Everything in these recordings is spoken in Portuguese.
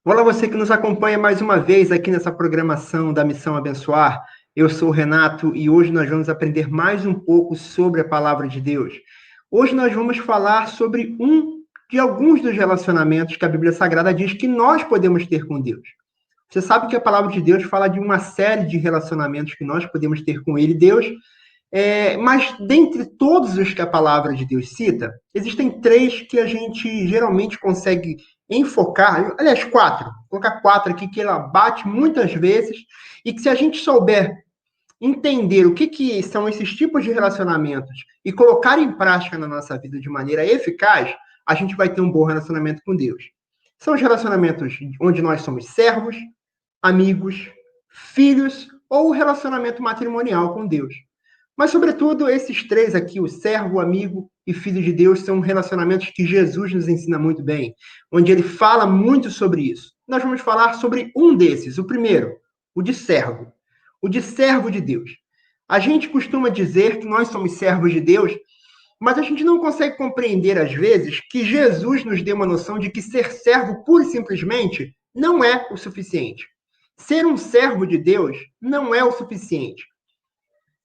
Olá, você que nos acompanha mais uma vez aqui nessa programação da Missão Abençoar. Eu sou o Renato e hoje nós vamos aprender mais um pouco sobre a palavra de Deus. Hoje nós vamos falar sobre alguns dos relacionamentos que a Bíblia Sagrada diz que nós podemos ter com Deus. Você sabe que a palavra de Deus fala de uma série de relacionamentos que nós podemos ter com Ele, Deus, mas dentre todos os que a palavra de Deus cita, existem três que a gente geralmente consegue enfocar, aliás, quatro, vou colocar quatro aqui, que ela bate muitas vezes, e que se a gente souber entender o que são esses tipos de relacionamentos e colocar em prática na nossa vida de maneira eficaz, a gente vai ter um bom relacionamento com Deus. São os relacionamentos onde nós somos servos, amigos, filhos ou o relacionamento matrimonial com Deus. Mas, sobretudo, esses três aqui, o servo, o amigo e filho de Deus, são relacionamentos que Jesus nos ensina muito bem, onde ele fala muito sobre isso. Nós vamos falar sobre um desses, o primeiro, o de servo de Deus. A gente costuma dizer que nós somos servos de Deus, mas a gente não consegue compreender, às vezes, que Jesus nos deu uma noção de que ser servo, pura e simplesmente, não é o suficiente. Ser um servo de Deus não é o suficiente.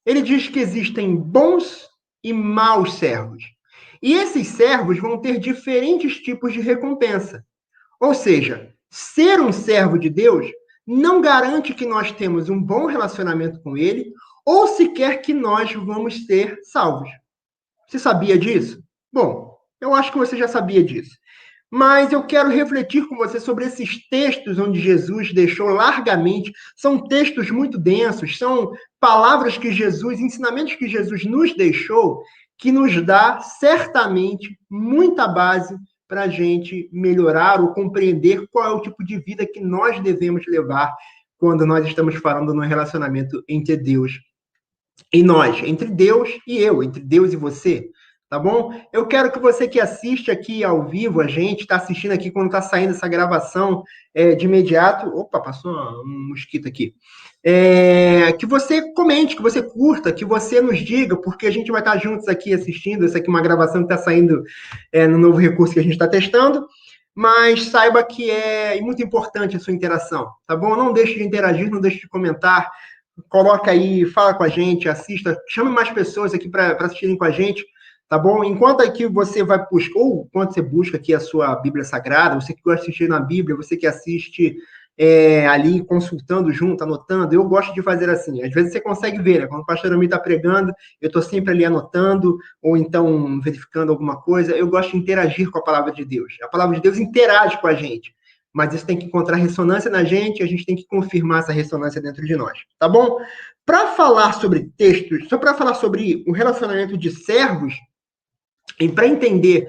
Ele diz que existem bons e maus servos. E esses servos vão ter diferentes tipos de recompensa. Ou seja, ser um servo de Deus não garante que nós temos um bom relacionamento com Ele ou sequer que nós vamos ser salvos. Você sabia disso? Bom, eu acho que você já sabia disso. Mas eu quero refletir com você sobre esses textos onde Jesus deixou largamente. São textos muito densos, são palavras que Jesus, ensinamentos que Jesus nos deixou, que nos dá certamente muita base para a gente melhorar ou compreender qual é o tipo de vida que nós devemos levar quando nós estamos falando no relacionamento entre Deus e nós, entre Deus e eu, entre Deus e você, tá bom? Eu quero que você que assiste aqui ao vivo, a gente está assistindo aqui quando está saindo essa gravação de imediato. Opa, passou um mosquito aqui. Que você comente, que você curta, que você nos diga, porque a gente vai estar juntos aqui assistindo. Essa aqui é uma gravação que está saindo no novo recurso que a gente está testando. Mas saiba que é muito importante a sua interação, tá bom? Não deixe de interagir, não deixe de comentar. Coloca aí, fala com a gente, assista, chame mais pessoas aqui para assistirem com a gente, tá bom? Enquanto aqui você vai buscar, ou enquanto você busca aqui a sua Bíblia Sagrada, você que gosta de assistir na Bíblia, você que assiste ali consultando junto, anotando, eu gosto de fazer assim. Às vezes você consegue ver, né? Quando o pastor Ami está pregando, eu estou sempre ali anotando, ou então verificando alguma coisa. Eu gosto de interagir com a palavra de Deus. A palavra de Deus interage com a gente. Mas isso tem que encontrar ressonância na gente, a gente tem que confirmar essa ressonância dentro de nós, tá bom? Para falar sobre textos, só para falar sobre o relacionamento de servos, e para entender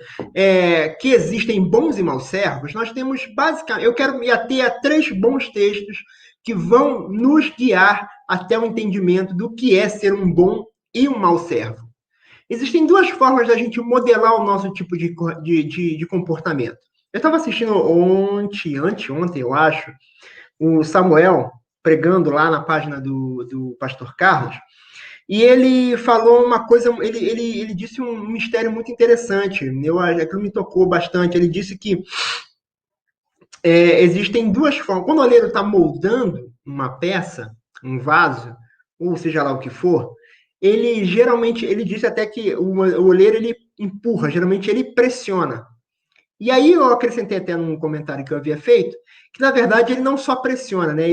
que existem bons e maus servos, nós temos basicamente, eu quero me ater a três bons textos que vão nos guiar até o entendimento do que é ser um bom e um mau servo. Existem duas formas da gente modelar o nosso tipo de comportamento. Eu estava assistindo anteontem, eu acho, o Samuel pregando lá na página do Pastor Carlos, e ele falou uma coisa, ele disse um mistério muito interessante, aquilo me tocou bastante. Ele disse que existem duas formas. Quando o oleiro está moldando uma peça, um vaso, ou seja lá o que for, ele geralmente, ele disse até que o oleiro ele empurra, geralmente ele pressiona. E aí eu acrescentei até num comentário que eu havia feito, que na verdade ele não só pressiona, né?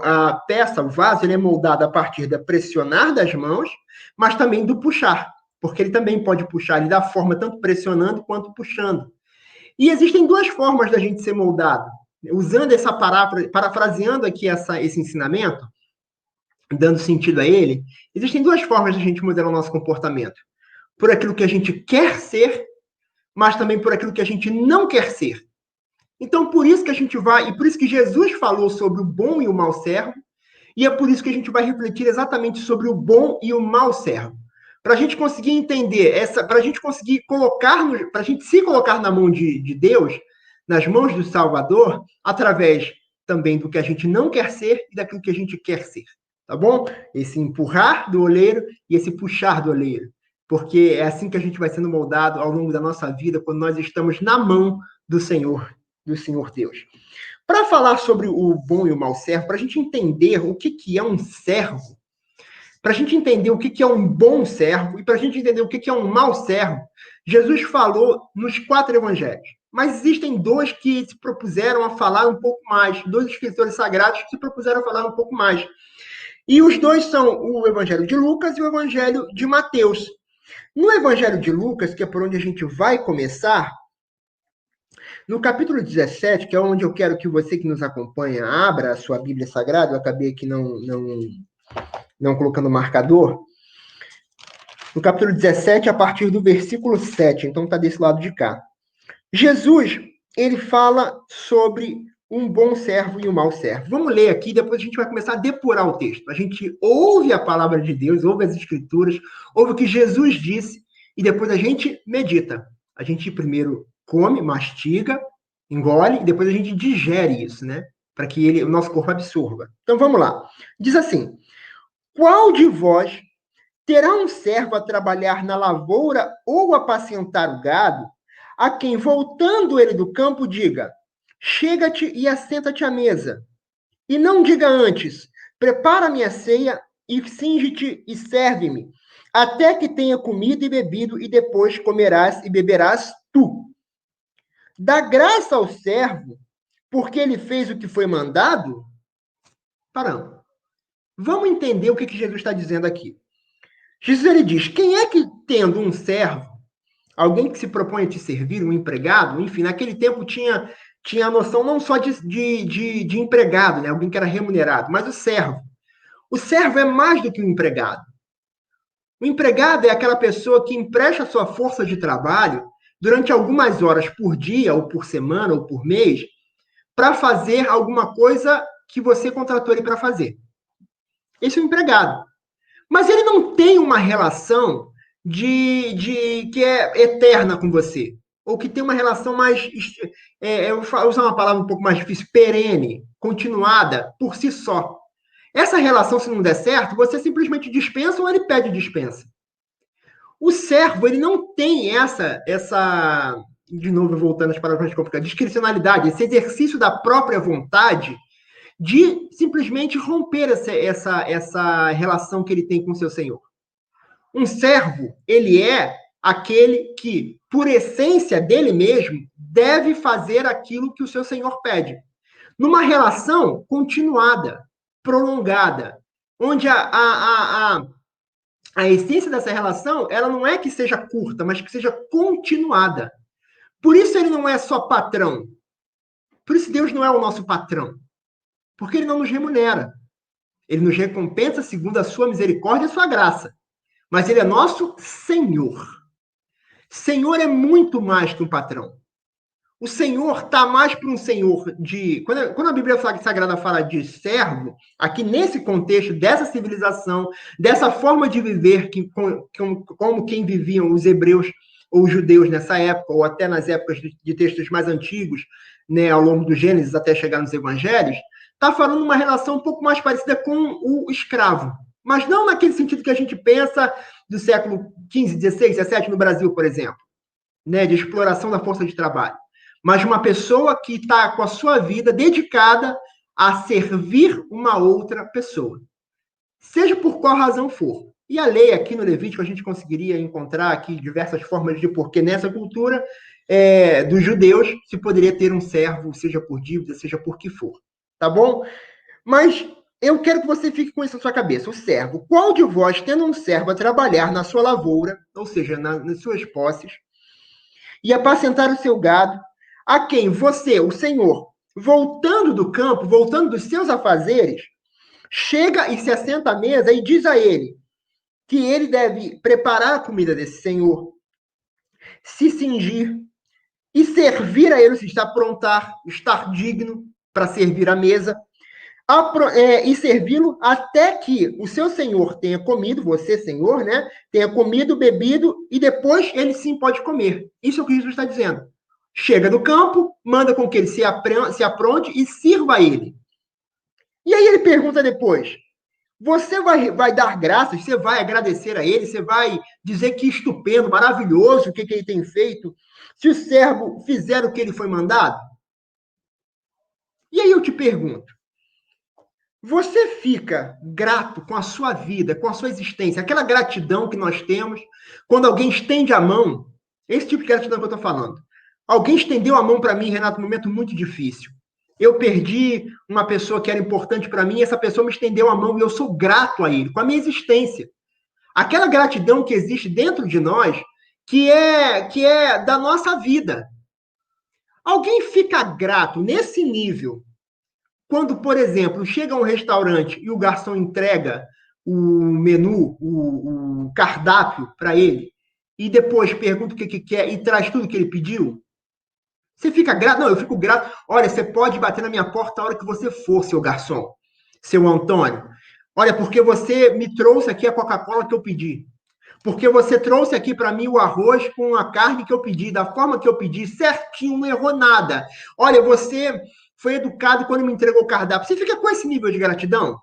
A peça, o vaso, ele é moldado a partir da pressionar das mãos, mas também do puxar, porque ele também pode puxar, ele dá forma tanto pressionando quanto puxando. E existem duas formas da gente ser moldado. Usando essa parafraseando aqui esse ensinamento, dando sentido a ele, existem duas formas da gente modelar o nosso comportamento. Por aquilo que a gente quer ser, mas também por aquilo que a gente não quer ser. Então, por isso que a gente vai, e por isso que Jesus falou sobre o bom e o mau servo, e é por isso que a gente vai refletir exatamente sobre o bom e o mau servo. Para a gente conseguir entender, para a gente conseguir para a gente se colocar na mão de Deus, nas mãos do Salvador, através também do que a gente não quer ser e daquilo que a gente quer ser. Tá bom? Esse empurrar do oleiro e esse puxar do oleiro. Porque é assim que a gente vai sendo moldado ao longo da nossa vida, quando nós estamos na mão do Senhor Deus. Para falar sobre o bom e o mau servo, para a gente entender o que é um servo, para a gente entender o que é um bom servo e para a gente entender o que é um mau servo, Jesus falou nos 4 evangelhos. Mas existem 2 que se propuseram a falar um pouco mais, 2 escritores sagrados que se propuseram a falar um pouco mais. E os 2 são o Evangelho de Lucas e o Evangelho de Mateus. No Evangelho de Lucas, que é por onde a gente vai começar, no capítulo 17, que é onde eu quero que você que nos acompanha abra a sua Bíblia Sagrada, eu acabei aqui não colocando marcador. No capítulo 17, a partir do versículo 7, então está desse lado de cá. Jesus, ele fala sobre um bom servo e um mau servo. Vamos ler aqui, depois a gente vai começar a depurar o texto. A gente ouve a palavra de Deus, ouve as escrituras, ouve o que Jesus disse, e depois a gente medita. A gente primeiro come, mastiga, engole, e depois a gente digere isso, né? Para que o nosso corpo absorva. Então vamos lá. Diz assim: qual de vós terá um servo a trabalhar na lavoura ou apacentar o gado, a quem, voltando ele do campo, diga: chega-te e assenta-te à mesa. E não diga antes: prepara-me a ceia e cinge-te e serve-me, até que tenha comido e bebido, e depois comerás e beberás tu. Dá graça ao servo, porque ele fez o que foi mandado? Paramos. Vamos entender o que Jesus está dizendo aqui. Jesus ele diz: quem é que, tendo um servo, alguém que se propõe a te servir, um empregado, enfim, naquele tempo tinha a noção não só de empregado, né? Alguém que era remunerado, mas o servo. O servo é mais do que um empregado. O empregado é aquela pessoa que empresta sua força de trabalho durante algumas horas por dia, ou por semana, ou por mês, para fazer alguma coisa que você contratou ele para fazer. Esse é o empregado. Mas ele não tem uma relação que é eterna com você. Ou que tem uma relação mais. Eu vou usar uma palavra um pouco mais difícil, perene, continuada, por si só. Essa relação, se não der certo, você simplesmente dispensa ou ele pede dispensa. O servo, ele não tem de novo, voltando às palavras mais complicadas, discricionalidade, esse exercício da própria vontade de simplesmente romper essa relação que ele tem com o seu senhor. Um servo, ele é aquele que, por essência dele mesmo, deve fazer aquilo que o seu senhor pede. Numa relação continuada, prolongada, onde a essência dessa relação, ela não é que seja curta, mas que seja continuada. Por isso ele não é só patrão. Por isso Deus não é o nosso patrão. Porque ele não nos remunera. Ele nos recompensa segundo a sua misericórdia e a sua graça. Mas ele é nosso Senhor. Senhor é muito mais que um patrão. O Senhor está mais para um senhor de... Quando a Bíblia Sagrada fala de servo, aqui nesse contexto dessa civilização, dessa forma de viver como quem viviam os hebreus ou os judeus nessa época, ou até nas épocas de textos mais antigos, né, ao longo do Gênesis até chegar nos Evangelhos, está falando uma relação um pouco mais parecida com o escravo. Mas não naquele sentido que a gente pensa do século XV, XVI, XVII no Brasil, por exemplo, né, de exploração da força de trabalho. Mas uma pessoa que está com a sua vida dedicada a servir uma outra pessoa. Seja por qual razão for. E a lei aqui no Levítico a gente conseguiria encontrar aqui diversas formas de porquê nessa cultura dos judeus se poderia ter um servo, seja por dívida, seja por que for. Tá bom? Mas eu quero que você fique com isso na sua cabeça. O servo. Qual de vós, tendo um servo a trabalhar na sua lavoura, ou seja, nas suas posses, e apacentar o seu gado, a quem você, o Senhor, voltando do campo, voltando dos seus afazeres, chega e se assenta à mesa e diz a ele que ele deve preparar a comida desse Senhor, se cingir e servir a ele, se estar digno para servir a mesa, e servi-lo até que o seu senhor tenha comido, você, senhor, né? Tenha comido, bebido, e depois ele sim pode comer. Isso é o que Jesus está dizendo. Chega do campo, manda com que ele se apronte e sirva a ele. E aí ele pergunta depois: você vai dar graças, você vai agradecer a ele, você vai dizer que estupendo, maravilhoso o que ele tem feito, se o servo fizer o que ele foi mandado? E aí eu te pergunto, você fica grato com a sua vida, com a sua existência, aquela gratidão que nós temos quando alguém estende a mão, esse tipo de gratidão que eu estou falando. Alguém estendeu a mão para mim, Renato, num momento muito difícil. Eu perdi uma pessoa que era importante para mim, e essa pessoa me estendeu a mão e eu sou grato a ele, com a minha existência. Aquela gratidão que existe dentro de nós, que é da nossa vida. Alguém fica grato nesse nível quando, por exemplo, chega a um restaurante e o garçom entrega o menu, o cardápio para ele, e depois pergunta o que quer e traz tudo que ele pediu? Você fica grato? Não, eu fico grato. Olha, você pode bater na minha porta a hora que você for, seu garçom, seu Antônio. Olha, porque você me trouxe aqui a Coca-Cola que eu pedi. Porque você trouxe aqui para mim o arroz com a carne que eu pedi, da forma que eu pedi, certinho, não errou nada. Olha, você foi educado quando me entregou o cardápio. Você fica com esse nível de gratidão?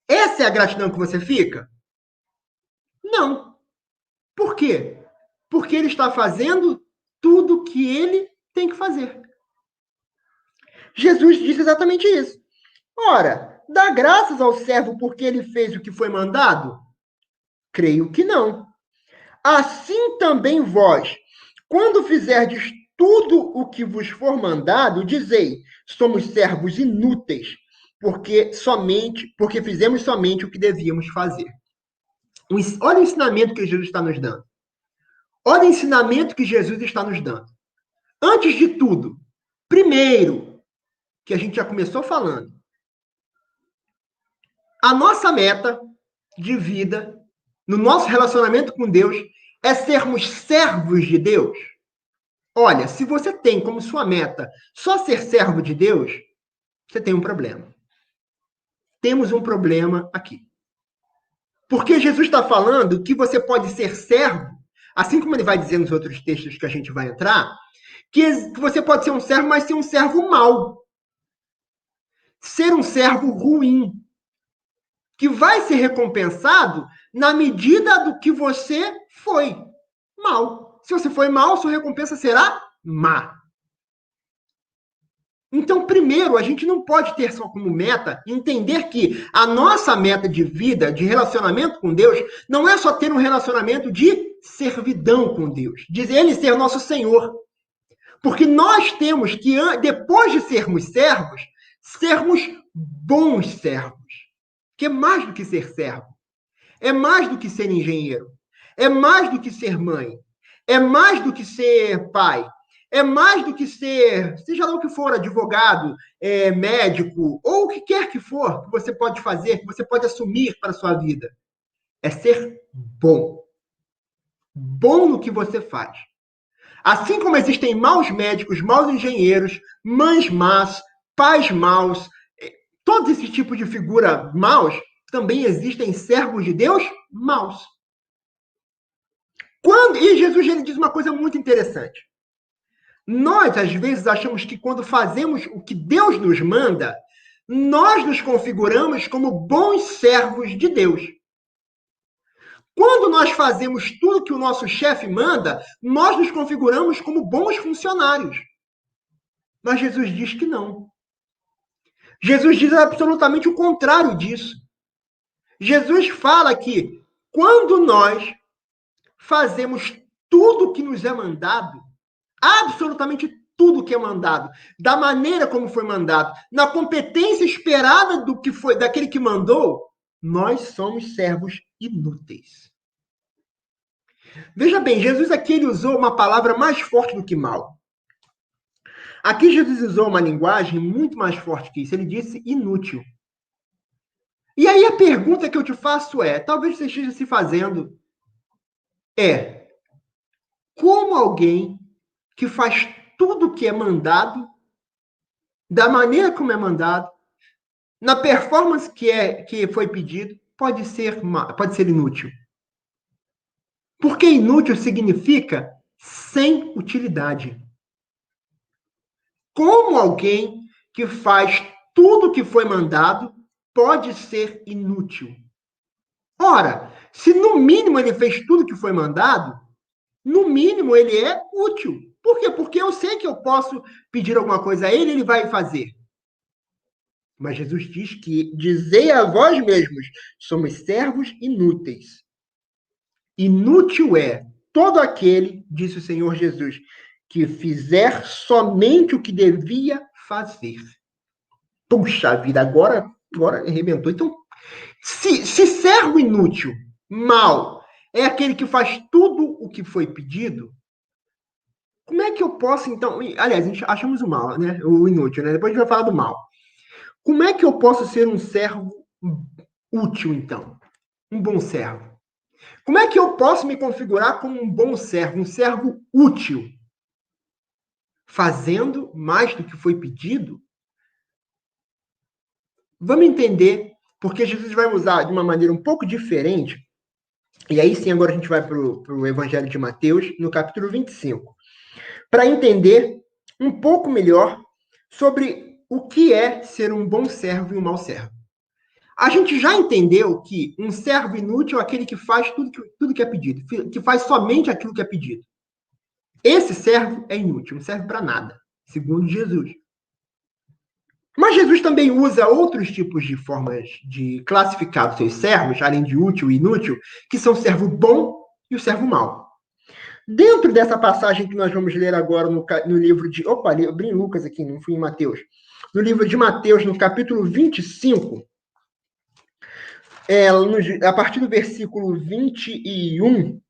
Essa é a gratidão que você fica? Não. Por quê? Porque ele está fazendo tudo que ele tem que fazer. Jesus disse exatamente isso. Ora, dá graças ao servo porque ele fez o que foi mandado? Creio que não. Assim também vós, quando fizerdes tudo o que vos for mandado, dizei: somos servos inúteis, porque fizemos somente o que devíamos fazer. Olha o ensinamento que Jesus está nos dando. Olha o ensinamento que Jesus está nos dando. Antes de tudo, primeiro, que a gente já começou falando, a nossa meta de vida, no nosso relacionamento com Deus, é sermos servos de Deus. Olha, se você tem como sua meta só ser servo de Deus, você tem um problema. Temos um problema aqui. Porque Jesus está falando que você pode ser servo, assim como ele vai dizer nos outros textos que a gente vai entrar, que você pode ser um servo, mas ser um servo mau. Ser um servo ruim. Que vai ser recompensado na medida do que você foi mal. Se você foi mal, sua recompensa será má. Então, primeiro, a gente não pode ter só como meta entender que a nossa meta de vida, de relacionamento com Deus, não é só ter um relacionamento de servidão com Deus, de Ele ser nosso Senhor. Porque nós temos que, depois de sermos servos, sermos bons servos. Que é mais do que ser servo. É mais do que ser engenheiro. É mais do que ser mãe. É mais do que ser pai. É mais do que ser, seja lá o que for, advogado, médico, ou o que quer que for que você pode fazer, que você pode assumir para a sua vida. É ser bom. Bom no que você faz. Assim como existem maus médicos, maus engenheiros, mães más, pais maus, todo esse tipo de figura maus, também existem servos de Deus maus. E Jesus ele diz uma coisa muito interessante. Nós, às vezes, achamos que quando fazemos o que Deus nos manda, nós nos configuramos como bons servos de Deus. Quando nós fazemos tudo que o nosso chefe manda, nós nos configuramos como bons funcionários. Mas Jesus diz que não. Jesus diz absolutamente o contrário disso. Jesus fala que quando nós fazemos tudo que nos é mandado, absolutamente tudo que é mandado, da maneira como foi mandado, na competência esperada do que foi daquele que mandou, nós somos servos inúteis. Veja bem, Jesus aqui ele usou uma palavra mais forte do que mal. Aqui Jesus usou uma linguagem muito mais forte que isso. Ele disse inútil. E aí a pergunta que eu te faço é, talvez você esteja se fazendo, como alguém que faz tudo o que é mandado, da maneira como é mandado, na performance que foi pedido, pode ser inútil. Porque inútil significa sem utilidade. Como alguém que faz tudo o que foi mandado pode ser inútil? Ora, se no mínimo ele fez tudo o que foi mandado, no mínimo ele é útil. Por quê? Porque eu sei que eu posso pedir alguma coisa a ele, ele vai fazer. Mas Jesus diz que dizei a vós mesmos, somos servos inúteis. Inútil é todo aquele, disse o Senhor Jesus, que fizer somente o que devia fazer. Puxa vida, agora arrebentou. Então, se servo inútil, mal, é aquele que faz tudo o que foi pedido, como é que eu posso, então... Aliás, a gente achamos o mal, né? O inútil, né? Depois a gente vai falar do mal. Como é que eu posso ser um servo útil, então? Um bom servo? Como é que eu posso me configurar como um bom servo, um servo útil? Fazendo mais do que foi pedido? Vamos entender, porque Jesus vai usar de uma maneira um pouco diferente, e aí sim agora a gente vai para o Evangelho de Mateus, no capítulo 25, para entender um pouco melhor sobre o que é ser um bom servo e um mau servo. A gente já entendeu que um servo inútil é aquele que faz tudo que é pedido, que faz somente aquilo que é pedido. Esse servo é inútil, não serve para nada, segundo Jesus. Mas Jesus também usa outros tipos de formas de classificar os seus servos, além de útil e inútil, que são o servo bom e o servo mau. Dentro dessa passagem que nós vamos ler agora no livro de... Opa, eu abri em Lucas aqui, não fui em Mateus. No livro de Mateus, no capítulo 25, a partir do versículo 21,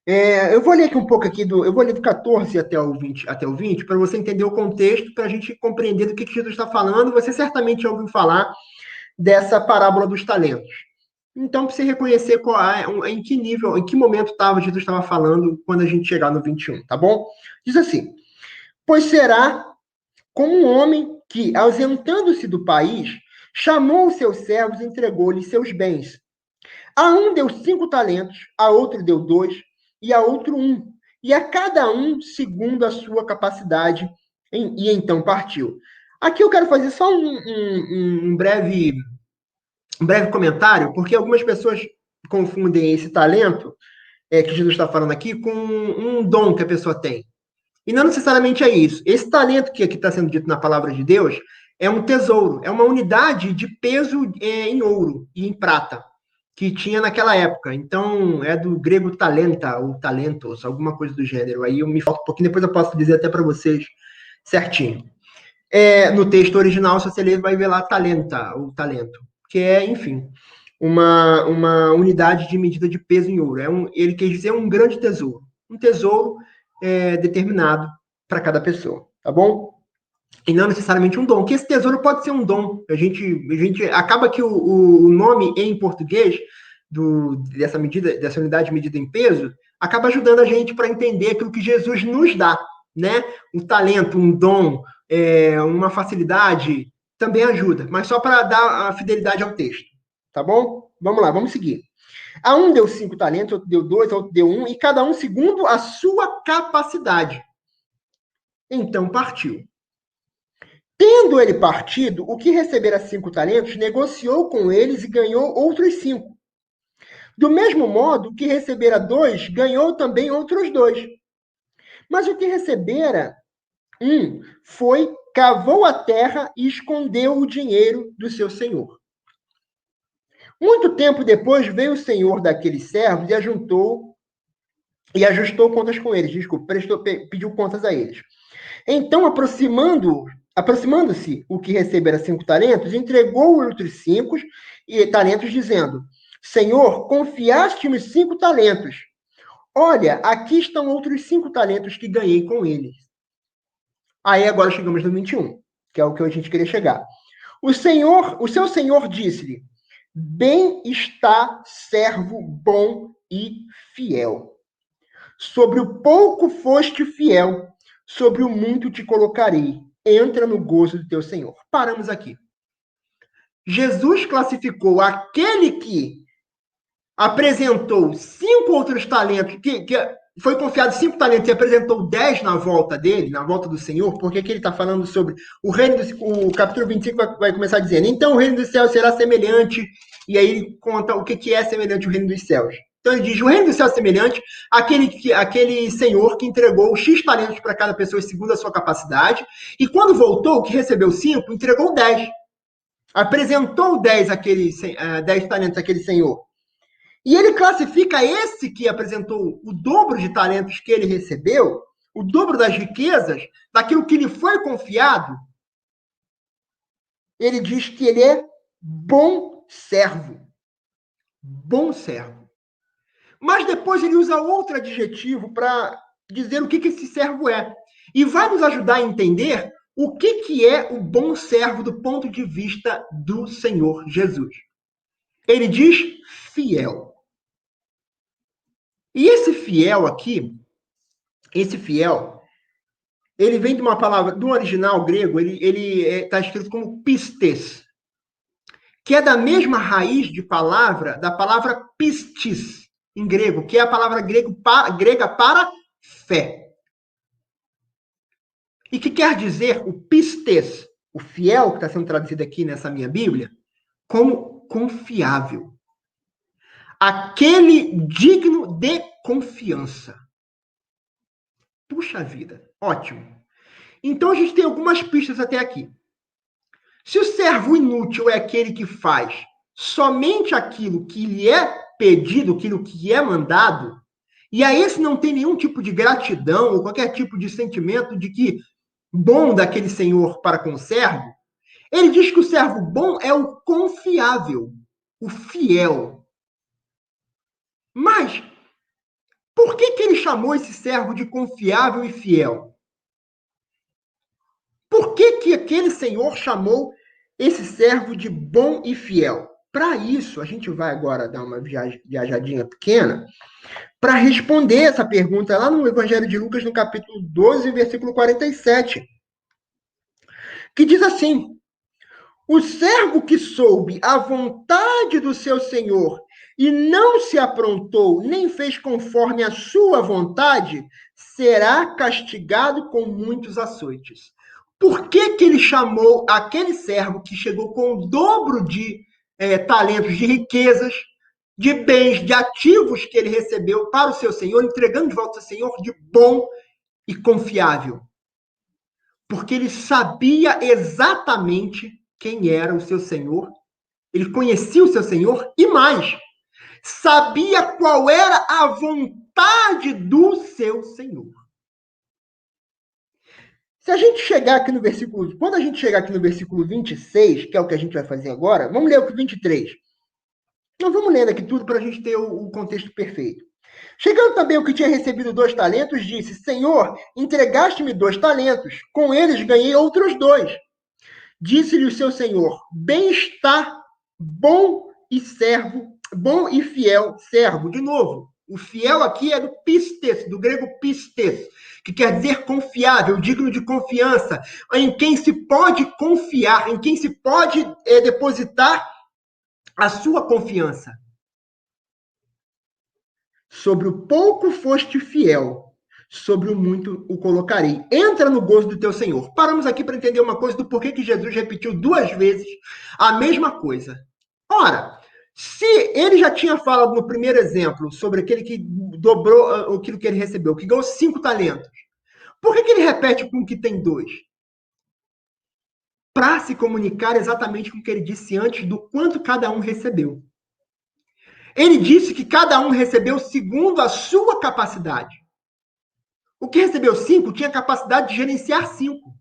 eu vou ler aqui um pouco aqui eu vou ler do 14 até o 20 para você entender o contexto, para a gente compreender do que Jesus está falando. Você certamente já ouviu falar dessa parábola dos talentos. Então, para você reconhecer em que nível, em que momento Jesus estava falando quando a gente chegar no 21, tá bom? Diz assim: pois será como um homem que, ausentando-se do país, chamou os seus servos e entregou-lhes seus bens. A um deu 5 talentos, a outro deu 2, e a outro 1. E a cada um segundo a sua capacidade, e então partiu. Aqui eu quero fazer só um breve comentário, porque algumas pessoas confundem esse talento que Jesus está falando aqui com um dom que a pessoa tem. E não necessariamente é isso. Esse talento que aqui está sendo dito na palavra de Deus é um tesouro, é uma unidade de peso em ouro e em prata, que tinha naquela época. Então, é do grego talenta, ou talentos, alguma coisa do gênero. Aí eu me falta um pouquinho, depois eu posso dizer até para vocês certinho. No texto original, se você ler, vai ver lá talenta, ou talento, que é, enfim, uma unidade de medida de peso em ouro. Ele quer dizer um grande tesouro. Um tesouro determinado para cada pessoa, tá bom? E não necessariamente um dom, que esse tesouro pode ser um dom. A gente acaba que o nome em português dessa unidade de medida em peso, acaba ajudando a gente para entender aquilo que Jesus nos dá, né? Um talento, um dom, uma facilidade, também ajuda, mas só para dar a fidelidade ao texto, tá bom? Vamos lá, vamos seguir. A um deu 5 talentos, outro deu 2, outro deu 1, e cada um segundo a sua capacidade. Então partiu. Tendo ele partido, o que recebera 5 talentos, negociou com eles e ganhou outros 5. Do mesmo modo, o que recebera 2, ganhou também outros 2. Mas o que recebera 1, cavou a terra e escondeu o dinheiro do seu senhor. Muito tempo depois veio o senhor daqueles servos e ajustou contas com eles. Desculpa, pediu contas a eles. Então, aproximando-se o que recebera 5 talentos, entregou outros 5 talentos, dizendo: Senhor, confiaste-me 5 talentos. Olha, aqui estão outros 5 talentos que ganhei com eles. Aí agora chegamos no 21, que é o que a gente queria chegar. O seu senhor disse-lhe: Bem está, servo bom e fiel. Sobre o pouco foste fiel, sobre o muito te colocarei. Entra no gozo do teu Senhor. Paramos aqui. Jesus classificou aquele que apresentou 5 outros talentos, que foi confiado 5 talentos e apresentou 10 na volta dele, na volta do Senhor, porque aqui ele está falando sobre o reino o capítulo 25 vai começar dizendo: então o reino dos céus será semelhante, e aí ele conta o que é semelhante ao reino dos céus. Então ele diz, o reino do céu é semelhante àquele senhor que entregou X talentos para cada pessoa segundo a sua capacidade, e quando voltou, que recebeu 5, entregou 10. Apresentou 10 talentos àquele senhor. E ele classifica esse que apresentou o dobro de talentos que ele recebeu, o dobro das riquezas, daquilo que lhe foi confiado. Ele diz que ele é bom servo. Bom servo. Mas depois ele usa outro adjetivo para dizer o que esse servo é. E vai nos ajudar a entender o que é o bom servo do ponto de vista do Senhor Jesus. Ele diz fiel. E esse fiel aqui, ele vem de uma palavra, do original grego, ele está escrito como pistes, que é da mesma raiz de palavra, da palavra pistis, em grego, que é a palavra grega para fé. E que quer dizer o pistes, o fiel, que está sendo traduzido aqui nessa minha Bíblia, como confiável. Aquele digno de confiança. Puxa vida, ótimo. Então a gente tem algumas pistas até aqui. Se o servo inútil é aquele que faz somente aquilo que lhe é pedido, aquilo que lhe é mandado, e a esse não tem nenhum tipo de gratidão ou qualquer tipo de sentimento de que bom daquele senhor para com o servo, ele diz que o servo bom é o confiável, o fiel. Mas por que ele chamou esse servo de confiável e fiel? Por que aquele senhor chamou esse servo de bom e fiel? Para isso, a gente vai agora dar uma viajadinha pequena para responder essa pergunta lá no Evangelho de Lucas, no capítulo 12, versículo 47, que diz assim: o servo que soube a vontade do seu senhor e não se aprontou, nem fez conforme a sua vontade, será castigado com muitos açoites. Por que ele chamou aquele servo que chegou com o dobro de talentos, de riquezas, de bens, de ativos que ele recebeu para o seu senhor, entregando de volta ao senhor, de bom e confiável? Porque ele sabia exatamente quem era o seu senhor, ele conhecia o seu senhor e mais, sabia qual era a vontade do seu senhor. Se a gente chegar aqui no versículo, quando a gente chegar aqui no versículo 26, que é o que a gente vai fazer agora, vamos ler o 23. Não vamos lendo aqui tudo para a gente ter o contexto perfeito. Chegando também o que tinha recebido 2 talentos, disse: Senhor, entregaste-me 2 talentos, com eles ganhei outros 2. Disse-lhe o seu senhor: bem está, bom e fiel servo. De novo, o fiel aqui é do pistes, do grego pistes, que quer dizer confiável, digno de confiança, em quem se pode confiar, em quem se pode depositar a sua confiança. Sobre o pouco foste fiel, sobre o muito o colocarei. Entra no gozo do teu Senhor. Paramos aqui para entender uma coisa do porquê que Jesus repetiu 2 vezes a mesma coisa. Ora, se ele já tinha falado no primeiro exemplo sobre aquele que dobrou aquilo que ele recebeu, que ganhou 5 talentos, por que ele repete com o que tem 2? Para se comunicar exatamente com o que ele disse antes do quanto cada um recebeu. Ele disse que cada um recebeu segundo a sua capacidade. O que recebeu 5 tinha capacidade de gerenciar 5.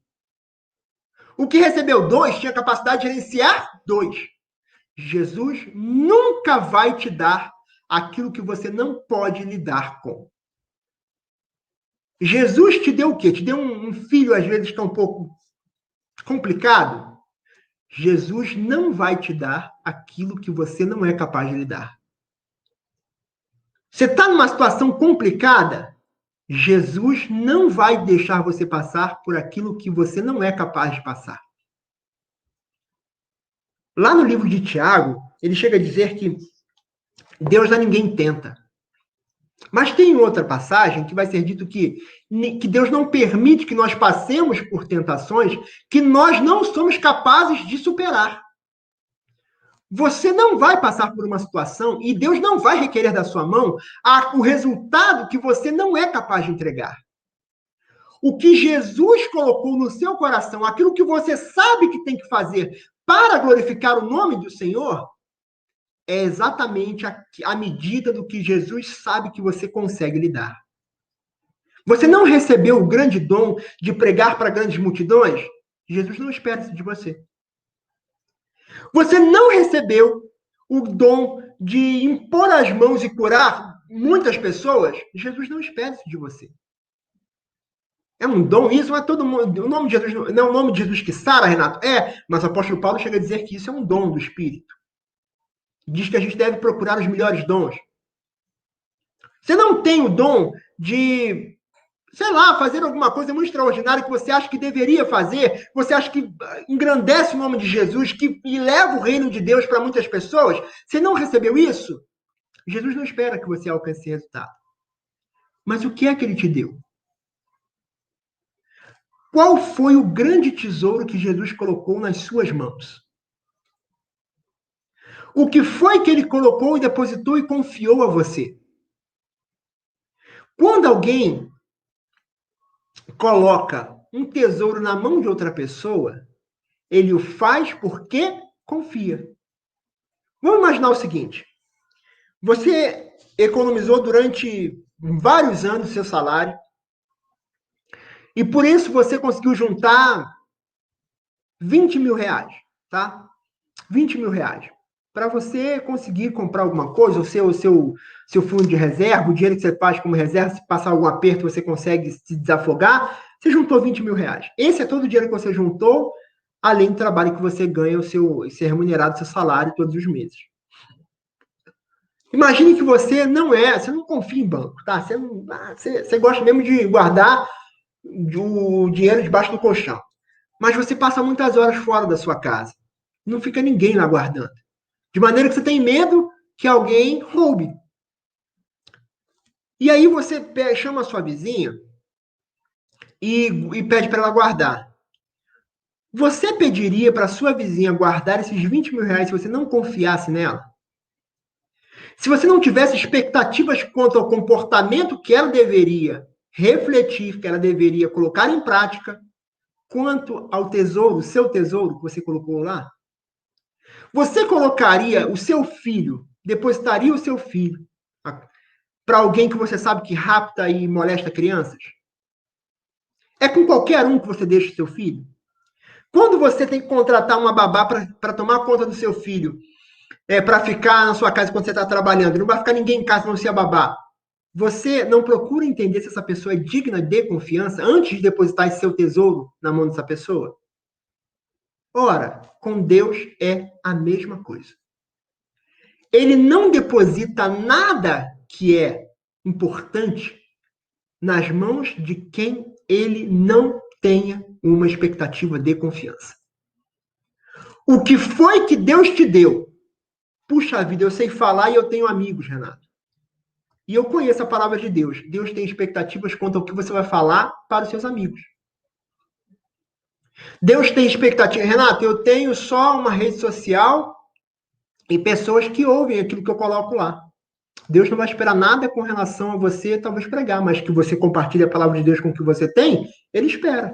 O que recebeu 2 tinha capacidade de gerenciar 2. Jesus nunca vai te dar aquilo que você não pode lidar com. Jesus te deu o quê? Te deu um filho, às vezes, que é um pouco complicado? Jesus não vai te dar aquilo que você não é capaz de lidar. Você está numa situação complicada? Jesus não vai deixar você passar por aquilo que você não é capaz de passar. Lá no livro de Tiago, ele chega a dizer que Deus a ninguém tenta. Mas tem outra passagem que vai ser dito que Deus não permite que nós passemos por tentações que nós não somos capazes de superar. Você não vai passar por uma situação e Deus não vai requerer da sua mão o resultado que você não é capaz de entregar. O que Jesus colocou no seu coração, aquilo que você sabe que tem que fazer para glorificar o nome do Senhor, é exatamente a medida do que Jesus sabe que você consegue lidar. Você não recebeu o grande dom de pregar para grandes multidões? Jesus não espera isso de você. Você não recebeu o dom de impor as mãos e curar muitas pessoas? Jesus não espera isso de você. É um dom, isso não é todo mundo. O nome de Jesus não é o nome de Jesus que sara, Renato? É, mas o apóstolo Paulo chega a dizer que isso é um dom do Espírito. Diz que a gente deve procurar os melhores dons. Você não tem o dom de, sei lá, fazer alguma coisa muito extraordinária que você acha que deveria fazer, você acha que engrandece o nome de Jesus, que leva o reino de Deus para muitas pessoas. Você não recebeu isso? Jesus não espera que você alcance esse resultado. Mas o que é que ele te deu? Qual foi o grande tesouro que Jesus colocou nas suas mãos? O que foi que ele colocou e depositou e confiou a você? Quando alguém coloca um tesouro na mão de outra pessoa, ele o faz porque confia. Vamos imaginar o seguinte: você economizou durante vários anos seu salário e por isso você conseguiu juntar 20 mil reais, tá? 20 mil reais. Para você conseguir comprar alguma coisa, o seu fundo de reserva, o dinheiro que você faz como reserva, se passar algum aperto, você consegue se desafogar, você juntou 20 mil reais. Esse é todo o dinheiro que você juntou, além do trabalho que você ganha, ser remunerado, seu salário todos os meses. Imagine que você não confia em banco, tá? Você gosta mesmo de guardar o dinheiro debaixo do colchão. Mas você passa muitas horas fora da sua casa. Não fica ninguém lá guardando. De maneira que você tem medo que alguém roube. E aí você chama a sua vizinha e pede para ela guardar. Você pediria para sua vizinha guardar esses 20 mil reais se você não confiasse nela? Se você não tivesse expectativas quanto ao comportamento que ela deveria refletir, que ela deveria colocar em prática, quanto ao tesouro, seu tesouro que você colocou lá? Você colocaria o seu filho, depositaria o seu filho para alguém que você sabe que rapta e molesta crianças? É com qualquer um que você deixa o seu filho? Quando você tem que contratar uma babá para tomar conta do seu filho, para ficar na sua casa quando você está trabalhando, não vai ficar ninguém em casa não ser a babá, você não procura entender se essa pessoa é digna de confiança antes de depositar esse seu tesouro na mão dessa pessoa? Ora, com Deus é a mesma coisa. Ele não deposita nada que é importante nas mãos de quem ele não tenha uma expectativa de confiança. O que foi que Deus te deu? Puxa vida, eu sei falar e eu tenho amigos, Renato. E eu conheço a palavra de Deus. Deus tem expectativas quanto ao que você vai falar para os seus amigos. Deus tem expectativa. Renato, eu tenho só uma rede social e pessoas que ouvem aquilo que eu coloco lá. Deus não vai esperar nada com relação a você, talvez pregar, mas que você compartilhe a palavra de Deus com o que você tem, ele espera.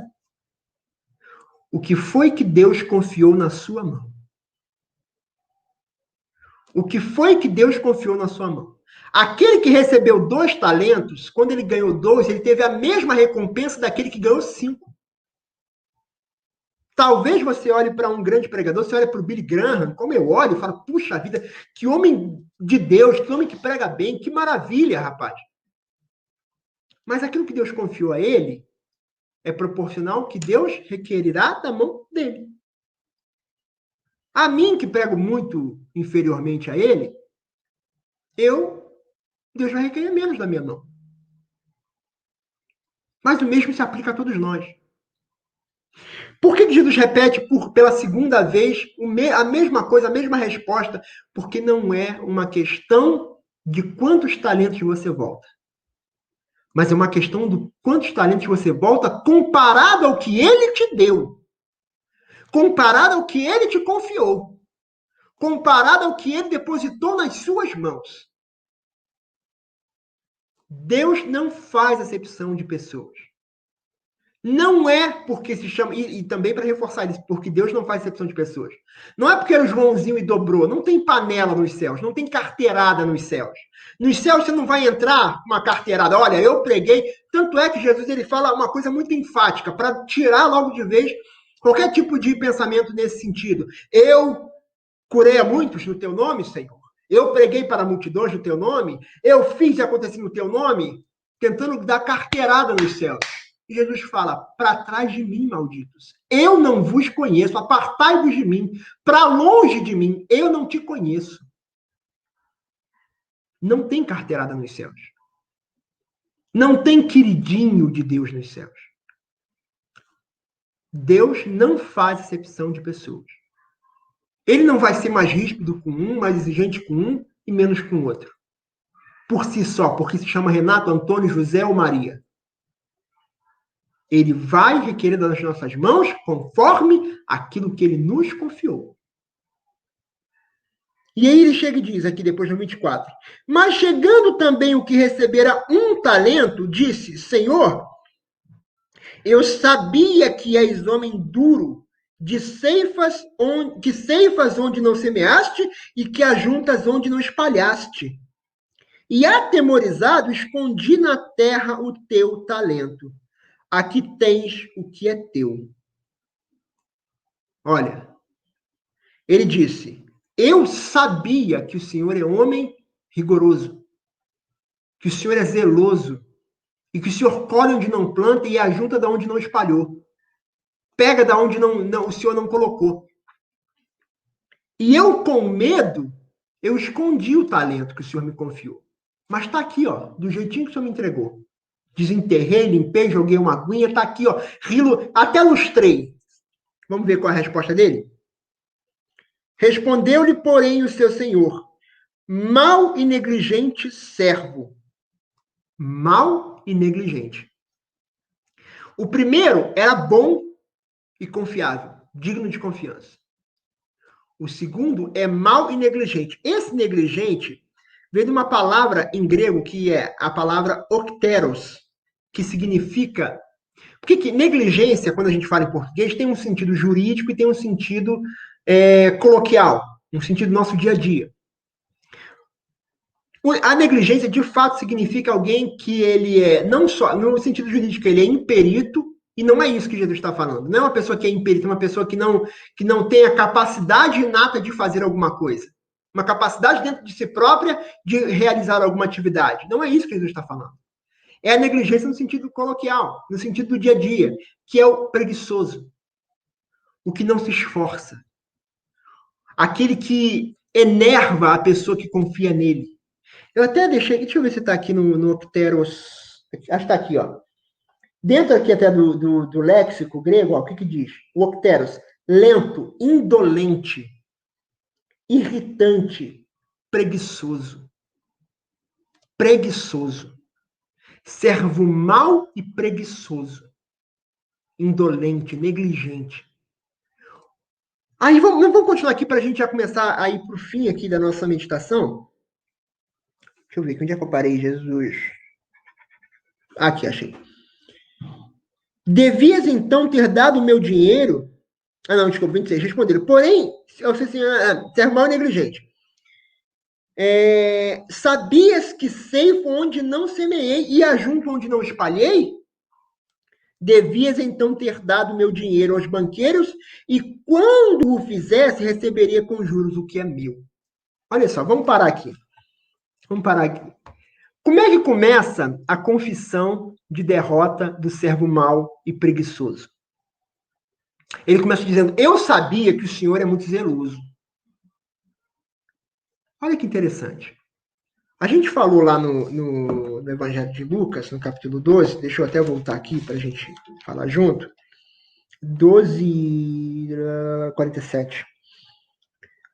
O que foi que Deus confiou na sua mão? O que foi que Deus confiou na sua mão? Aquele que recebeu 2 talentos, quando ele ganhou 2, ele teve a mesma recompensa daquele que ganhou 5. Talvez você olhe para um grande pregador, você olha para o Billy Graham, como eu olho, e falo, puxa vida, que homem de Deus, que homem que prega bem, que maravilha, rapaz. Mas aquilo que Deus confiou a ele é proporcional ao que Deus requerirá da mão dele. A mim, que prego muito inferiormente a ele, Deus vai requerer menos da minha mão. Mas o mesmo se aplica a todos nós. Por que Jesus repete pela segunda vez a mesma coisa, a mesma resposta? Porque não é uma questão de quantos talentos você volta. Mas é uma questão de quantos talentos você volta comparado ao que ele te deu. Comparado ao que ele te confiou. comparado ao que ele depositou nas suas mãos. Deus não faz acepção de pessoas. Não é porque se chama, e também para reforçar isso, porque Deus não faz acepção de pessoas. Não é porque era o Joãozinho e dobrou, não tem panela nos céus, não tem carteirada nos céus. Nos céus você não vai entrar com uma carteirada, olha, eu preguei. Tanto é que Jesus ele fala uma coisa muito enfática, para tirar logo de vez qualquer tipo de pensamento nesse sentido. Eu curei a muitos no teu nome, Senhor. Eu preguei para multidões no teu nome. Eu fiz e aconteceu no teu nome, tentando dar carteirada nos céus. E Jesus fala, para trás de mim, malditos. Eu não vos conheço, apartai-vos de mim, para longe de mim, eu não te conheço. Não tem carteirada nos céus. Não tem queridinho de Deus nos céus. Deus não faz acepção de pessoas. Ele não vai ser mais ríspido com um, mais exigente com um e menos com o outro. Por si só, porque se chama Renato, Antônio, José ou Maria. Ele vai requerer das nossas mãos conforme aquilo que ele nos confiou. E aí ele chega e diz aqui depois no 24. Mas chegando também o que recebera um talento, disse, Senhor, eu sabia que és homem duro, que ceifas onde não semeaste e que ajuntas onde não espalhaste. E atemorizado, escondi na terra o teu talento. Aqui tens o que é teu. Olha, ele disse, eu sabia que o Senhor é homem rigoroso, que o Senhor é zeloso, e que o Senhor colhe onde não planta e ajunta da onde não espalhou. Pega da onde o Senhor não colocou. E eu, com medo, eu escondi o talento que o Senhor me confiou. Mas está aqui, ó, do jeitinho que o Senhor me entregou. Desenterrei, limpei, joguei uma aguinha, está aqui, ó, até lustrei. Vamos ver qual é a resposta dele? Respondeu-lhe, porém, o seu senhor, mau e negligente servo. Mau e negligente. O primeiro era bom e confiável, digno de confiança. O segundo é mau e negligente. Esse negligente vem de uma palavra em grego que é a palavra okteros, que significa... Porque negligência, quando a gente fala em português, tem um sentido jurídico e tem um sentido coloquial, um sentido do nosso dia a dia. A negligência, de fato, significa alguém que ele é, não só, no sentido jurídico, ele é imperito, e não é isso que Jesus está falando. Não é uma pessoa que é imperito, é uma pessoa que não tem a capacidade inata de fazer alguma coisa. Uma capacidade dentro de si própria de realizar alguma atividade. Não é isso que Jesus está falando. É a negligência no sentido coloquial, no sentido do dia a dia, que é o preguiçoso. O que não se esforça. Aquele que enerva a pessoa que confia nele. Eu até deixei, deixa eu ver se está aqui no Octeros. Acho que está aqui, ó. Dentro aqui até do léxico grego, ó, o que diz? O Octeros, lento, indolente, irritante, preguiçoso. Preguiçoso. Servo mau e preguiçoso. Indolente, negligente. Aí vamos continuar aqui para a gente já começar a ir para o fim aqui da nossa meditação. Deixa eu ver, onde é que eu parei, Jesus? Aqui, achei. Devias então ter dado o meu dinheiro. Ah, não, desculpa, 26. Responderam. Porém, servo mau e negligente. Sabias que ceifo onde não semeei e ajunto onde não espalhei? Devias então ter dado o meu dinheiro aos banqueiros e quando o fizesse, receberia com juros o que é meu. Olha só, vamos parar aqui. Como é que começa a confissão de derrota do servo mau e preguiçoso? Ele começa dizendo, eu sabia que o Senhor é muito zeloso. Olha que interessante. A gente falou lá no Evangelho de Lucas, no capítulo 12, deixa eu até voltar aqui para a gente falar junto. 12:47.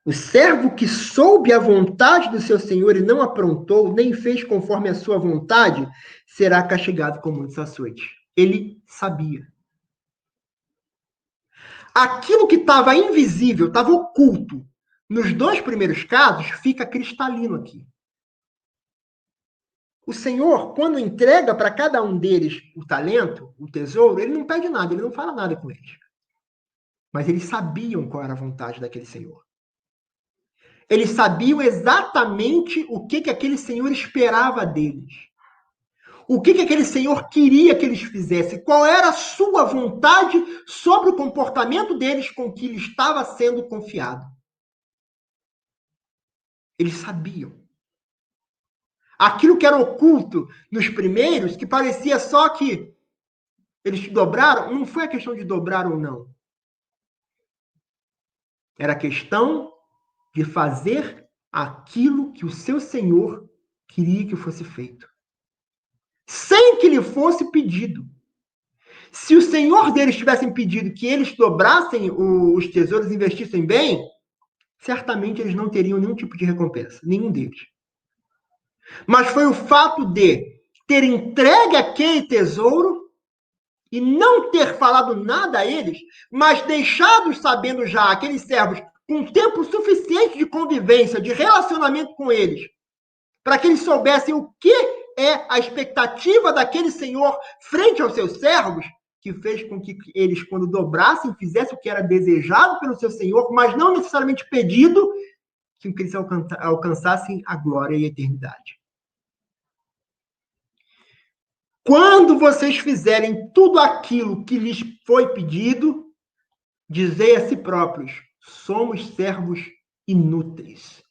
O servo que soube a vontade do seu senhor e não aprontou, nem fez conforme a sua vontade, será castigado com muitos açoites. Ele sabia. Aquilo que estava invisível, estava oculto, Nos dois primeiros casos, fica cristalino aqui. O Senhor, quando entrega para cada um deles o talento, o tesouro, ele não pede nada, ele não fala nada com eles. Mas eles sabiam qual era a vontade daquele Senhor. Eles sabiam exatamente o que aquele Senhor esperava deles. O que aquele Senhor queria que eles fizessem. Qual era a sua vontade sobre o comportamento deles com que lhe estava sendo confiado. Eles sabiam. Aquilo que era oculto nos primeiros, que parecia só que eles dobraram, não foi a questão de dobrar ou não. Era a questão de fazer aquilo que o seu Senhor queria que fosse feito. Sem que lhe fosse pedido. Se o Senhor deles tivesse pedido que eles dobrassem os tesouros e investissem bem, certamente eles não teriam nenhum tipo de recompensa. Nenhum deles. Mas foi o fato de ter entregue aquele tesouro e não ter falado nada a eles, mas deixado sabendo já aqueles servos com tempo suficiente de convivência, de relacionamento com eles, para que eles soubessem o que é a expectativa daquele Senhor frente aos seus servos, que fez com que eles, quando dobrassem, fizessem o que era desejado pelo seu Senhor, mas não necessariamente pedido, que eles alcançassem a glória e a eternidade. Quando vocês fizerem tudo aquilo que lhes foi pedido, dizei a si próprios, somos servos inúteis.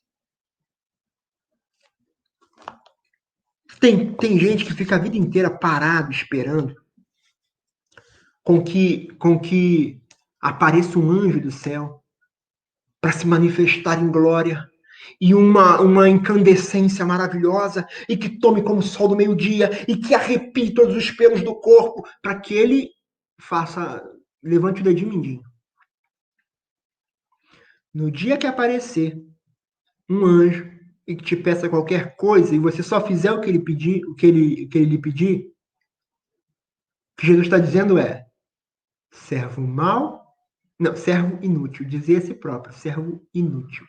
Tem gente que fica a vida inteira parado, esperando com que apareça um anjo do céu para se manifestar em glória e uma incandescência maravilhosa e que tome como sol do meio-dia e que arrepie todos os pelos do corpo para que ele levante o dedinho mindinho. No dia que aparecer um anjo e que te peça qualquer coisa e você só fizer o que ele pedir, o que ele lhe pedir, o que Jesus está dizendo é servo mau, não, servo inútil, dizer a si próprio, servo inútil.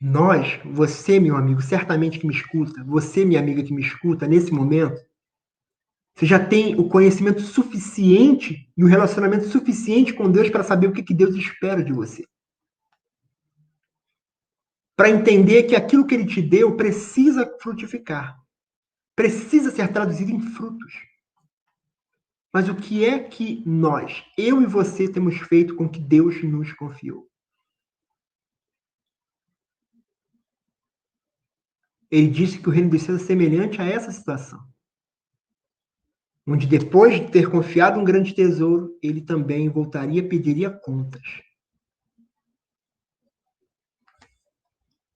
Nós, você, meu amigo, certamente que me escuta, você, minha amiga que me escuta nesse momento, você já tem o conhecimento suficiente e o relacionamento suficiente com Deus para saber o que Deus espera de você. Para entender que aquilo que Ele te deu precisa frutificar. Precisa ser traduzido em frutos. Mas o que é que nós, eu e você, temos feito com que Deus nos confiou? Ele disse que o reino dos céus é semelhante a essa situação. Onde depois de ter confiado um grande tesouro, ele também voltaria e pediria contas.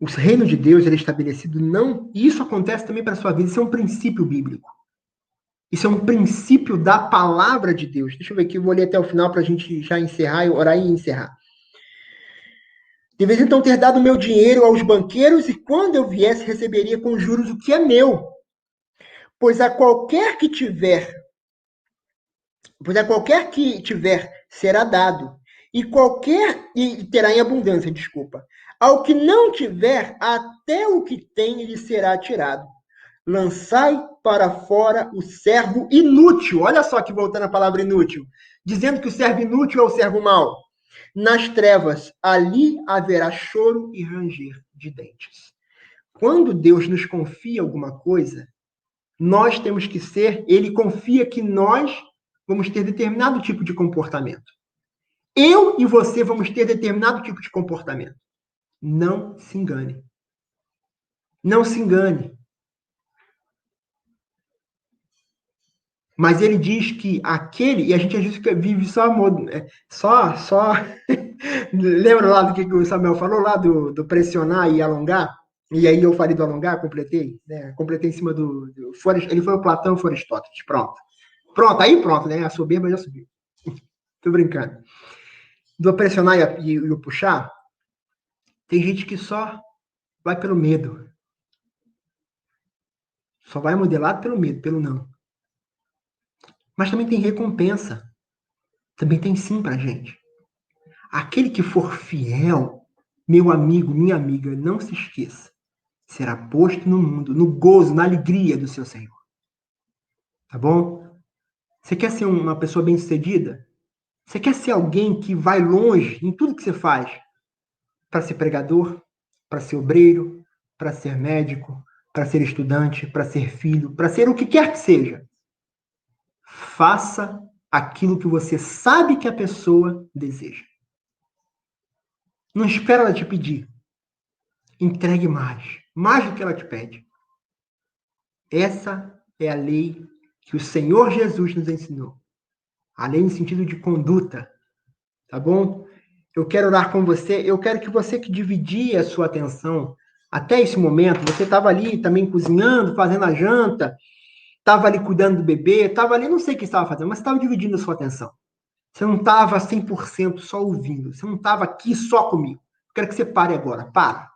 O reino de Deus ele é estabelecido não... E isso acontece também para a sua vida. Isso é um princípio bíblico. Isso é um princípio da palavra de Deus. Deixa eu ver aqui, eu vou ler até o final para a gente já encerrar, orar e encerrar. Deveria então ter dado meu dinheiro aos banqueiros e quando eu viesse receberia com juros o que é meu. Pois a qualquer que tiver será dado, e terá em abundância, desculpa. Ao que não tiver, até o que tem lhe será tirado. Lançai para fora o servo inútil. Olha só que voltando a palavra inútil. Dizendo que o servo inútil é o servo mau. Nas trevas, ali haverá choro e ranger de dentes. Quando Deus nos confia alguma coisa, nós temos que ele confia que nós vamos ter determinado tipo de comportamento. Eu e você vamos ter determinado tipo de comportamento. Não se engane. Não se engane. Mas ele diz que e a gente às vezes vive só lembra lá do que o Samuel falou lá do pressionar e alongar? E aí eu falei do alongar, completei, né? Completei em cima ele foi o Platão, foi o Aristóteles, pronto. Pronto, né? A soberba já subiu. Tô brincando. Do pressionar e o puxar, tem gente que só vai pelo medo. Só vai modelado pelo medo, pelo não. Mas também tem recompensa. Também tem sim pra gente. Aquele que for fiel, meu amigo, minha amiga, não se esqueça, será posto no mundo, no gozo, na alegria do seu Senhor. Tá bom? Você quer ser uma pessoa bem-sucedida? Você quer ser alguém que vai longe em tudo que você faz? Para ser pregador, para ser obreiro, para ser médico, para ser estudante, para ser filho, para ser o que quer que seja. Faça aquilo que você sabe que a pessoa deseja. Não espera ela te pedir. Entregue mais do que ela te pede. Essa é a lei que o Senhor Jesus nos ensinou. A lei no sentido de conduta, tá bom? Eu quero orar com você, eu quero que você que dividia a sua atenção até esse momento, você estava ali também cozinhando, fazendo a janta, estava ali cuidando do bebê, estava ali, não sei o que estava fazendo, mas estava dividindo a sua atenção. Você não estava 100% só ouvindo, você não estava aqui só comigo. Eu quero que você pare agora, para.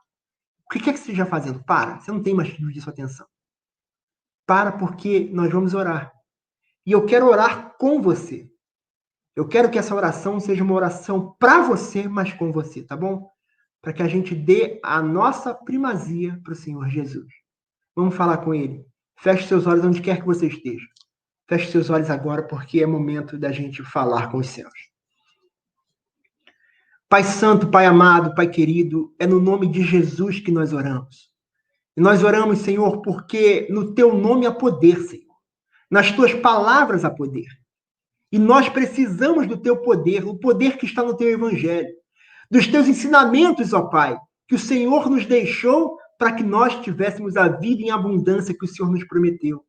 O que é que você está fazendo? Para, você não tem mais que dividir sua atenção. Para porque nós vamos orar. E eu quero orar com você. Eu quero que essa oração seja uma oração para você, mas com você, tá bom? Para que a gente dê a nossa primazia para o Senhor Jesus. Vamos falar com Ele. Feche seus olhos onde quer que você esteja. Feche seus olhos agora, porque é momento da gente falar com os céus. Pai Santo, Pai amado, Pai querido, é no nome de Jesus que nós oramos. E nós oramos, Senhor, porque no Teu nome há poder, Senhor. Nas Tuas palavras há poder. E nós precisamos do Teu poder, o poder que está no Teu Evangelho. Dos Teus ensinamentos, ó Pai, que o Senhor nos deixou para que nós tivéssemos a vida em abundância que o Senhor nos prometeu.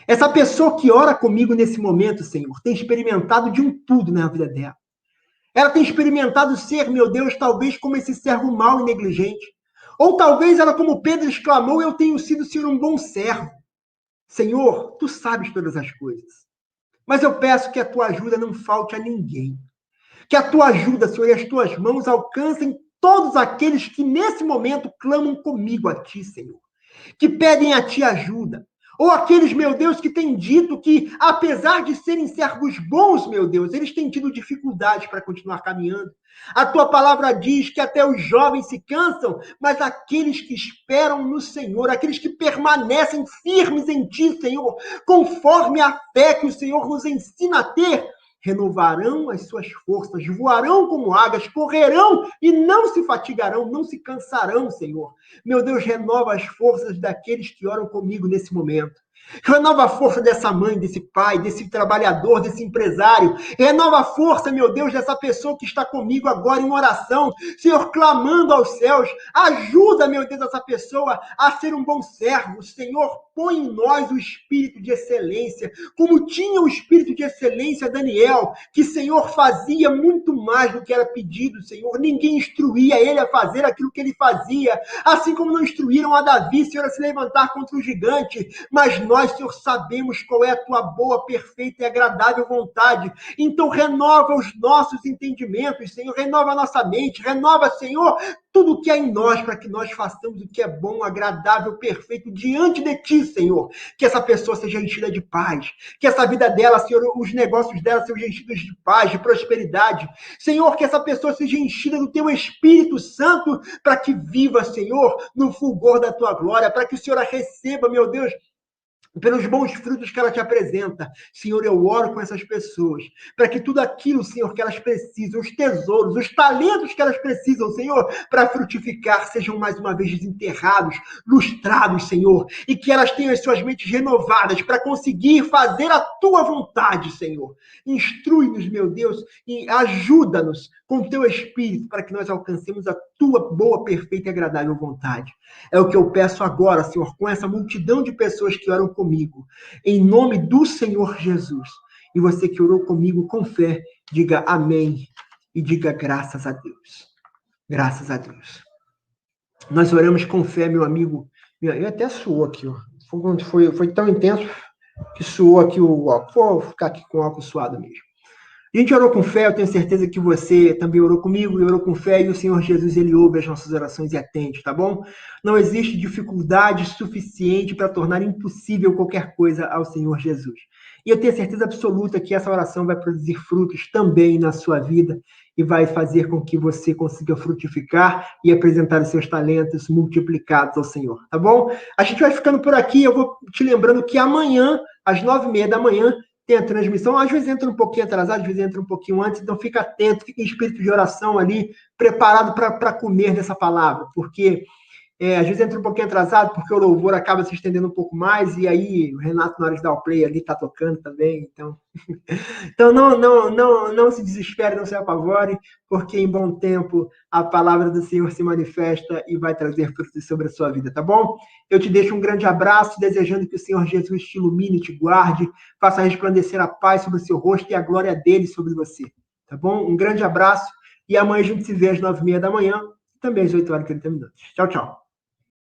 Essa pessoa que ora comigo nesse momento, Senhor, tem experimentado de um tudo na vida dela. Ela tem experimentado ser, meu Deus, talvez como esse servo mau e negligente. Ou talvez ela, como Pedro exclamou, eu tenho sido, Senhor, um bom servo. Senhor, Tu sabes todas as coisas. Mas eu peço que a Tua ajuda não falte a ninguém. Que a Tua ajuda, Senhor, e as Tuas mãos alcancem todos aqueles que nesse momento clamam comigo a Ti, Senhor. Que pedem a Ti ajuda. Ou aqueles, meu Deus, que têm dito que, apesar de serem servos bons, meu Deus, eles têm tido dificuldades para continuar caminhando. A Tua palavra diz que até os jovens se cansam, mas aqueles que esperam no Senhor, aqueles que permanecem firmes em Ti, Senhor, conforme a fé que o Senhor nos ensina a ter, renovarão as suas forças, voarão como águias, correrão e não se fatigarão, não se cansarão, Senhor. Meu Deus, renova as forças daqueles que oram comigo nesse momento. Renova a força dessa mãe, desse pai, desse trabalhador, desse empresário. Renova a força, meu Deus, dessa pessoa que está comigo agora em oração. Senhor, clamando aos céus. Ajuda, meu Deus, essa pessoa a ser um bom servo. Senhor, põe em nós o espírito de excelência. Como tinha o espírito de excelência Daniel, que, Senhor, fazia muito mais do que era pedido, Senhor. Ninguém instruía ele a fazer aquilo que ele fazia. Assim como não instruíram a Davi, Senhor, a se levantar contra o gigante. Mas nós, Senhor, sabemos qual é a Tua boa, perfeita e agradável vontade. Então, renova os nossos entendimentos, Senhor. Renova a nossa mente. Renova, Senhor, tudo o que há em nós para que nós façamos o que é bom, agradável, perfeito diante de Ti, Senhor. Que essa pessoa seja enchida de paz. Que essa vida dela, Senhor, os negócios dela sejam enchidos de paz, de prosperidade. Senhor, que essa pessoa seja enchida do Teu Espírito Santo para que viva, Senhor, no fulgor da Tua glória, para que o Senhor a receba, meu Deus, pelos bons frutos que ela te apresenta. Senhor, eu oro com essas pessoas, para que tudo aquilo, Senhor, que elas precisam, os tesouros, os talentos que elas precisam, Senhor, para frutificar, sejam mais uma vez desenterrados, lustrados, Senhor, e que elas tenham as suas mentes renovadas para conseguir fazer a Tua vontade, Senhor. Instrui-nos, meu Deus, e ajuda-nos com o Teu Espírito para que nós alcancemos a Tua boa, perfeita e agradável vontade. É o que eu peço agora, Senhor, com essa multidão de pessoas que oram comigo, em nome do Senhor Jesus. E você que orou comigo com fé, diga amém e diga graças a Deus. Graças a Deus. Nós oramos com fé, meu amigo. Eu até suou aqui, ó. Foi tão intenso que suou aqui o óculos. Vou ficar aqui com o óculos suado mesmo. A gente orou com fé, eu tenho certeza que você também orou comigo e orou com fé, e o Senhor Jesus, ele ouve as nossas orações e atende, tá bom? Não existe dificuldade suficiente para tornar impossível qualquer coisa ao Senhor Jesus. E eu tenho certeza absoluta que essa oração vai produzir frutos também na sua vida e vai fazer com que você consiga frutificar e apresentar os seus talentos multiplicados ao Senhor, tá bom? A gente vai ficando por aqui, eu vou te lembrando que amanhã, às 9h30 da manhã, tem a transmissão, às vezes entra um pouquinho atrasado, às vezes entra um pouquinho antes, então fica atento, fica em espírito de oração ali, preparado para comer dessa palavra, porque às vezes entra um pouquinho atrasado, porque o louvor acaba se estendendo um pouco mais, e aí o Renato, na hora de dar o play ali, tá tocando também, então não se desespere, não se apavore, porque em bom tempo a palavra do Senhor se manifesta e vai trazer frutos sobre a sua vida, tá bom? Eu te deixo um grande abraço, desejando que o Senhor Jesus te ilumine, te guarde, faça resplandecer a paz sobre o seu rosto e a glória dele sobre você, tá bom? Um grande abraço, e amanhã a gente se vê às 9h30 da manhã, também às 8h30. Tchau, tchau.